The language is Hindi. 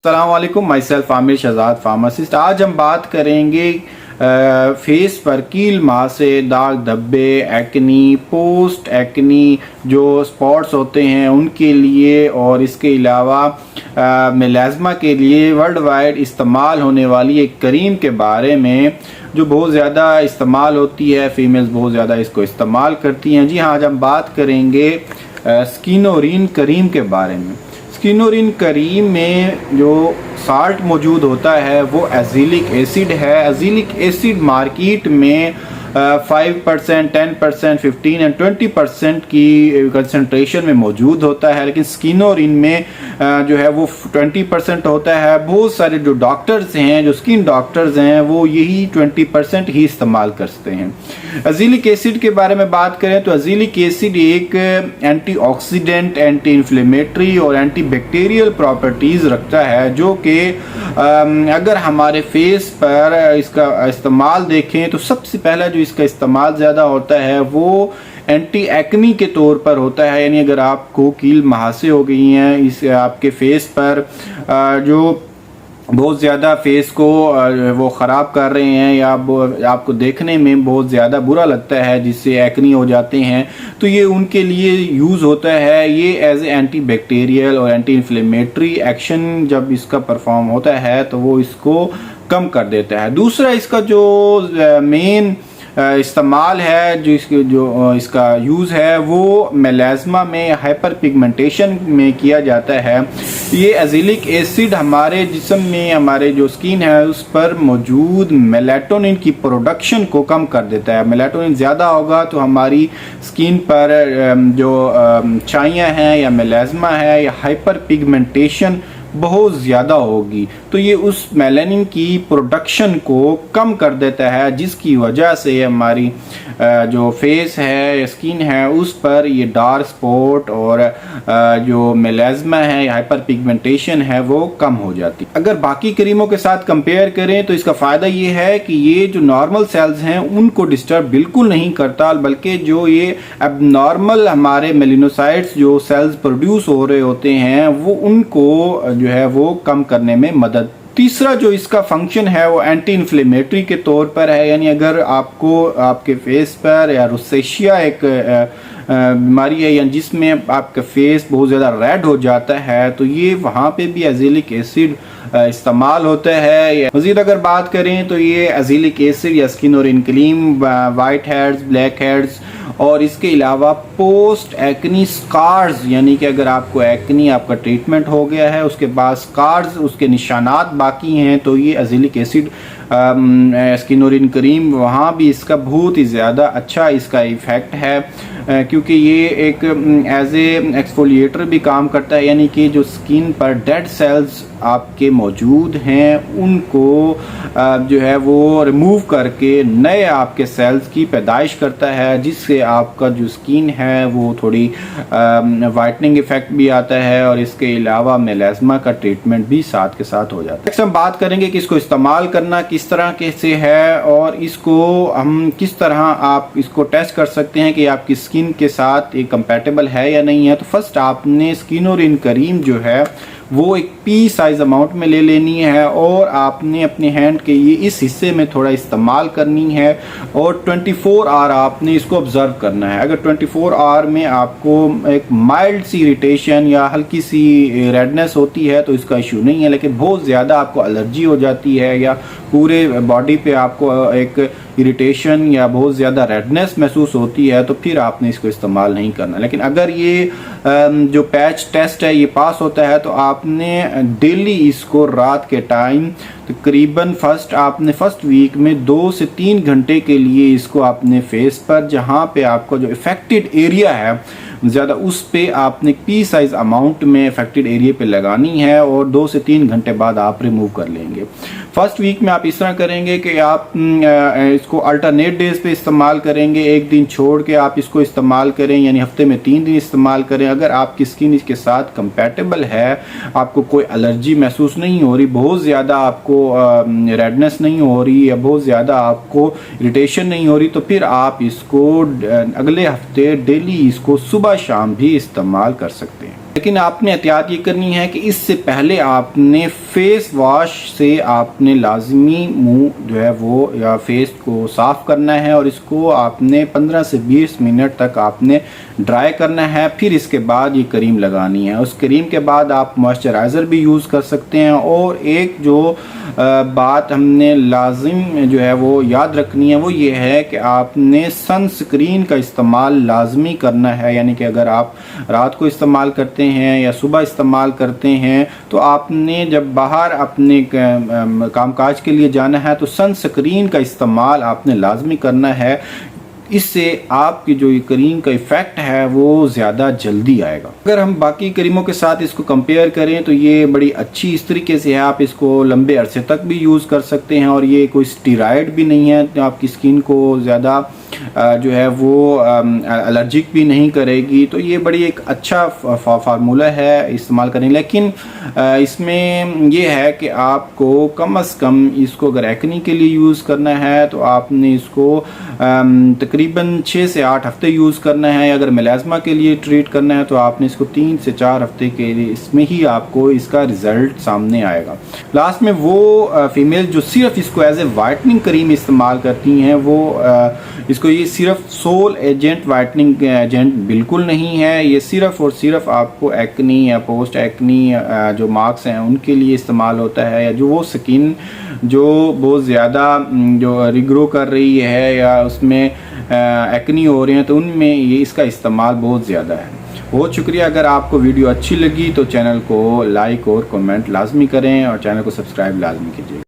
अस्सलाम वालेकुम, myself Aamir Shahzad pharmacist. आज हम बात करेंगे फेस पर कील माह से दाग धब्बे, एक्नी, पोस्ट एक्नी जो स्पॉट्स होते हैं उनके लिए, और इसके अलावा मेलाज़मा के लिए वर्ल्ड वाइड इस्तेमाल होने वाली एक क्रीम के बारे में जो बहुत ज़्यादा इस्तेमाल होती है। फीमेल्स बहुत ज़्यादा इसको इस्तेमाल करती हैं। जी हाँ, आज हम बात करेंगे स्किनोरिन क्रीम के बारे में। स्किनोरिन क्रीम में जो साल्ट मौजूद होता है वो एजिलिक एसिड है। एजिलिक एसिड मार्केट में 5%, 10%, 15 एंड 20% की कंसंट्रेशन में मौजूद होता है, लेकिन स्किनोरिन में जो है वो 20% होता है। बहुत सारे जो डॉक्टर्स हैं, जो स्किन डॉक्टर्स हैं, वो यही 20% ही इस्तेमाल करते हैं। एजिलिक एसिड के बारे में बात करें तो एजिलिक एसिड एक एंटीऑक्सीडेंट, एंटी इन्फ्लेमेटरी और एंटी बैक्टीरियल प्रॉपर्टीज़ रखता है, जो कि अगर हमारे फेस पर इसका इस्तेमाल देखें तो सबसे पहला जो इसका इस्तेमाल ज़्यादा होता है वो एंटी एक्नी के तौर पर होता है। यानी अगर आपको कील महासे हो गई हैं, इस आपके फेस पर जो बहुत ज़्यादा फेस को वो ख़राब कर रहे हैं या आपको देखने में बहुत ज़्यादा बुरा लगता है, जिससे एक्नी हो जाते हैं, तो ये उनके लिए यूज़ होता है। ये एज एंटी बैक्टीरियल और एंटी इन्फ्लेमेटरी एक्शन जब इसका परफॉर्म होता है तो वो इसको कम कर देता है। दूसरा इसका जो मेन इस्तेमाल है, जो इसका यूज़ है वो मेलाज़मा में हाइपर पिगमेंटेशन में किया जाता है। ये एजिलिक एसिड हमारे जिस्म में, हमारे जो स्किन है उस पर मौजूद मेलाटोनिन की प्रोडक्शन को कम कर देता है। मेलाटोनिन ज़्यादा होगा तो हमारी स्किन पर जो छाइयाँ हैं या मेलाज़मा है या हाइपर पिगमेंटेशन बहुत ज़्यादा होगी, तो ये उस मेलानिन की प्रोडक्शन को कम कर देता है, जिसकी वजह से हमारी जो फेस है, स्किन है, उस पर ये डार्क स्पॉट और जो मेलाज़मा है या हाइपर पिगमेंटेशन है वो कम हो जाती है। अगर बाकी क्रीमों के साथ कंपेयर करें तो इसका फ़ायदा ये है कि ये जो नॉर्मल सेल्स हैं उनको डिस्टर्ब बिल्कुल नहीं करता, बल्कि जो ये एबनॉर्मल हमारे मेलिनोसाइट्स जो सेल्स प्रोड्यूस हो रहे होते हैं वो उनको जो है वो कम करने में मदद। तीसरा जो इसका फंक्शन है वो एंटी इन्फ्लेमेटरी के तौर पर है। यानी अगर आपको आपके फेस पर या रोसेशिया एक बीमारी है या जिसमें आपका फेस बहुत ज़्यादा रेड हो जाता है, तो ये वहाँ पे भी एजिलिक एसिड इस्तेमाल होता है। मज़ीद अगर बात करें तो ये एजिलिक एसिड या Skinoren cream whiteheads, blackheads और इसके अलावा पोस्ट एक्नी स्कार्स, यानी कि अगर आपको एक्नी आपका ट्रीटमेंट हो गया है, उसके बाद स्कार्स, उसके निशानात बाकी हैं, तो ये एजिलिक एसिड स्किनोरिन क्रीम वहाँ भी इसका बहुत ही ज़्यादा अच्छा इसका इफ़ेक्ट है, क्योंकि ये एक एज ए एक्सफोलिएटर भी काम करता है। यानी कि जो स्किन पर डेड सेल्स आपके मौजूद हैं उनको जो है वो रिमूव करके नए आपके सेल्स की पैदाइश करता है, जिससे आपका जो स्किन है वो थोड़ी वाइटनिंग इफेक्ट भी आता है, और इसके अलावा मेलाज़मा का ट्रीटमेंट भी साथ के साथ हो जाता है। नेक्स्ट हम बात करेंगे कि इसको इस्तेमाल करना किस तरह से है और इसको हम किस तरह आप इसको टेस्ट कर सकते हैं कि आपकी स्किन के साथ ये कंपैटिबल है या नहीं है। तो फर्स्ट आपने स्किनोरिन क्रीम जो है वो एक पी साइज अमाउंट में ले लेनी है, और आपने अपने हैंड के ये इस हिस्से में थोड़ा इस्तेमाल करनी है, और 24 आवर आपने इसको ऑब्जर्व करना है। अगर 24 आवर में आपको एक माइल्ड सी इरिटेशन या हल्की सी रेडनेस होती है तो इसका इशू नहीं है, लेकिन बहुत ज़्यादा आपको एलर्जी हो जाती है या पूरे बॉडी पे आपको एक इरिटेशन या बहुत ज़्यादा रेडनेस महसूस होती है, तो फिर आपने इसको इस्तेमाल नहीं करना। लेकिन अगर ये जो पैच टेस्ट है ये पास होता है तो आपने डेली इसको रात के टाइम तकरीबन फर्स्ट वीक में 2 से 3 घंटे के लिए इसको आपने फेस पर, जहाँ पे आपको जो इफ़ेक्टेड एरिया है ज़्यादा, उस पे आपने पी साइज अमाउंट में इफेक्टेड एरिया पे लगानी है, और 2 से 3 घंटे बाद आप रिमूव कर लेंगे। फर्स्ट वीक में आप इस तरह करेंगे कि आप इसको अल्टरनेट डेज पे इस्तेमाल करेंगे, एक दिन छोड़ के आप इसको इस्तेमाल करें, यानी हफ्ते में 3 दिन इस्तेमाल करें। अगर आपकी स्किन इसके साथ कंपैटिबल है, आपको कोई एलर्जी महसूस नहीं हो रही, बहुत ज़्यादा आपको रेडनेस नहीं हो रही या बहुत ज़्यादा आपको इरिटेशन नहीं हो रही, तो फिर आप इसको अगले हफ्ते डेली इसको सुबह शाम भी इस्तेमाल कर सकते हैं। लेकिन आपने एहतियात ये करनी है कि इससे पहले आपने फेस वॉश से आपने लाजमी मुंह जो है वो या फेस को साफ़ करना है और इसको आपने 15 से 20 मिनट तक आपने ड्राई करना है। फिर इसके बाद ये क्रीम लगानी है। उस क्रीम के बाद आप मॉइस्चराइज़र भी यूज़ कर सकते हैं। और एक जो बात हमने लाजिम जो है वो याद रखनी है वो ये है कि आपने सनस्क्रीन का इस्तेमाल लाजमी करना है। यानी कि अगर आप रात को इस्तेमाल करते हैं या सुबह इस्तेमाल करते हैं तो आपने जब बाहर अपने कामकाज के लिए जाना है तो सनस्क्रीन का इस्तेमाल आपने लाजमी करना है। इससे आपकी जो ये क्रीम का इफ़ेक्ट है वो ज़्यादा जल्दी आएगा। अगर हम बाकी क्रीमों के साथ इसको कंपेयर करें तो ये बड़ी अच्छी इस तरीके से है, आप इसको लंबे अरसे तक भी यूज़ कर सकते हैं और ये कोई स्टीरॉयड भी नहीं है, तो आपकी स्किन को ज़्यादा जो है वो एलर्जिक भी नहीं करेगी। तो ये बड़ी एक अच्छा फार्मूला है इस्तेमाल करने। लेकिन इसमें ये है कि आपको कम से कम इसको अगर एक्ने के लिए यूज़ करना है तो आपने इसको तकरीबन 6 से 8 हफ्ते यूज़ करना है। अगर मेलाज़मा के लिए ट्रीट करना है तो आपने इसको 3 से 4 हफ्ते के लिए, इसमें ही आपको इसका रिज़ल्ट सामने आएगा। लास्ट में वो फीमेल जो सिर्फ इसको एज ए वाइटनिंग क्रीम इस्तेमाल करती हैं वो इसको ये सिर्फ सोल एजेंट वाइटनिंग एजेंट बिल्कुल नहीं है। ये सिर्फ और सिर्फ आपको एक्नी या पोस्ट एक्नी जो मार्क्स हैं उनके लिए इस्तेमाल होता है, या जो वो स्किन जो बहुत ज़्यादा जो रिग्रो कर रही है या उसमें एक्नी हो रहे हैं तो उनमें ये इसका इस्तेमाल बहुत ज़्यादा है। बहुत शुक्रिया। अगर आपको वीडियो अच्छी लगी तो चैनल को लाइक और कमेंट लाजमी करें और चैनल को सब्सक्राइब लाजमी कीजिए।